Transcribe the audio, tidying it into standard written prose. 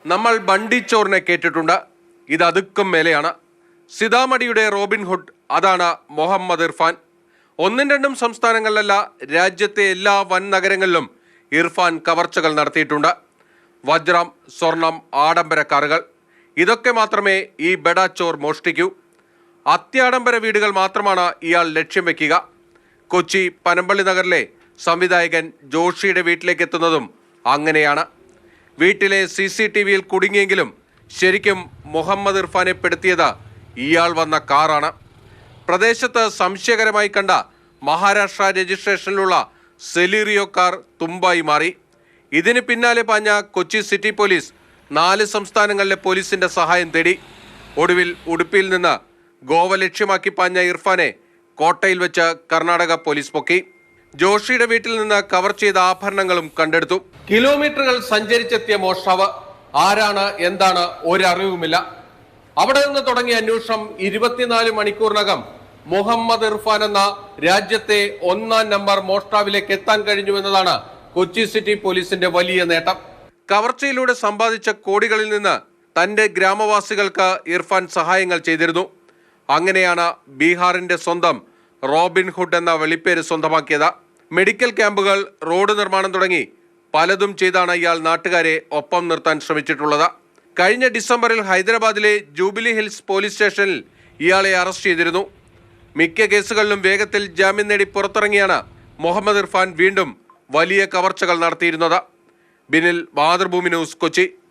നമ്മൾ ബണ്ടിച്ചോറിനെ കേട്ടിട്ടുണ്ട്. ഇത് അതുക്കും മേലെയാണ്. സിതാമടിയുടെ റോബിൻഹുഡ് അതാണ് മുഹമ്മദ് ഇർഫാൻ. ഒന്നും രണ്ടും സംസ്ഥാനങ്ങളിലല്ല, രാജ്യത്തെ എല്ലാ വൻ നഗരങ്ങളിലും ഇർഫാൻ കവർച്ചകൾ നടത്തിയിട്ടുണ്ട്. വജ്രം, സ്വർണം, ആഡംബര കാറുകൾ, ഇതൊക്കെ മാത്രമേ ഈ ബെഡാച്ചോർ മോഷ്ടിക്കൂ. അത്യാഡംബര വീടുകൾ മാത്രമാണ് ഇയാൾ ലക്ഷ്യം വെക്കുക. കൊച്ചി പനമ്പള്ളി നഗറിലെ സംവിധായകൻ ജോഷിയുടെ വീട്ടിലേക്ക് എത്തുന്നതും അങ്ങനെയാണ്. വീട്ടിലെ CCTVയിൽ കുടുങ്ങിയെങ്കിലും ശരിക്കും മുഹമ്മദ് ഇർഫാനെ പെടുത്തിയത് ഇയാൾ വന്ന കാറാണ്. പ്രദേശത്ത് സംശയകരമായി കണ്ട മഹാരാഷ്ട്ര രജിസ്ട്രേഷനിലുള്ള സെലീറിയോ കാർ തുമ്പായി മാറി. ഇതിന് പിന്നാലെ പാഞ്ഞ കൊച്ചി സിറ്റി പോലീസ് 4 സംസ്ഥാനങ്ങളിലെ പോലീസിന്റെ സഹായം തേടി. ഒടുവിൽ ഉടുപ്പിയിൽ നിന്ന് ഗോവ ലക്ഷ്യമാക്കി പാഞ്ഞ ഇർഫാനെ കോട്ടയിൽ വെച്ച് കർണാടക പോലീസ് പൊക്കി. ജോഷിയുടെ വീട്ടിൽ നിന്ന് കവർ ചെയ്ത ആഭരണങ്ങളും കണ്ടെടുത്തു. കിലോമീറ്ററുകൾ സഞ്ചരിച്ചെത്തിയ മോഷ്ടാവ് ആരാണ്, എന്താണ്, ഒരറിവുമില്ല. അവിടെ നിന്ന് തുടങ്ങിയ അന്വേഷണം 24 മണിക്കൂറിനകം മുഹമ്മദ് ഇർഫാൻ എന്ന രാജ്യത്തെ 1-ാം നമ്പർ മോഷ്ടാവിലേക്ക് എത്താൻ കഴിഞ്ഞുവെന്നതാണ് കൊച്ചി സിറ്റി പോലീസിന്റെ വലിയ നേട്ടം. കവർച്ചയിലൂടെ സമ്പാദിച്ച കോടികളിൽ നിന്ന് തന്റെ ഗ്രാമവാസികൾക്ക് ഇർഫാൻ സഹായങ്ങൾ ചെയ്തിരുന്നു. അങ്ങനെയാണ് ബീഹാറിന്റെ സ്വന്തം റോബിൻഹുഡ് എന്ന വെളിപ്പേര് സ്വന്തമാക്കിയത്. മെഡിക്കൽ ക്യാമ്പുകൾ, റോഡ് നിർമ്മാണം തുടങ്ങി പലതും ചെയ്താണ് ഇയാൾ നാട്ടുകാരെ ഒപ്പം നിർത്താൻ ശ്രമിച്ചിട്ടുള്ളത്. കഴിഞ്ഞ ഡിസംബറിൽ ഹൈദരാബാദിലെ ജൂബിലി ഹിൽസ് പോലീസ് സ്റ്റേഷനിൽ ഇയാളെ അറസ്റ്റ് ചെയ്തിരുന്നു. മിക്ക കേസുകളിലും വേഗത്തിൽ ജാമ്യം നേടി പുറത്തിറങ്ങിയാണ് മുഹമ്മദ് ഇർഫാൻ വീണ്ടും വലിയ കവർച്ചകൾ നടത്തിയിരുന്നത്. ബിനിൽ, മാതൃഭൂമി ന്യൂസ്, കൊച്ചി.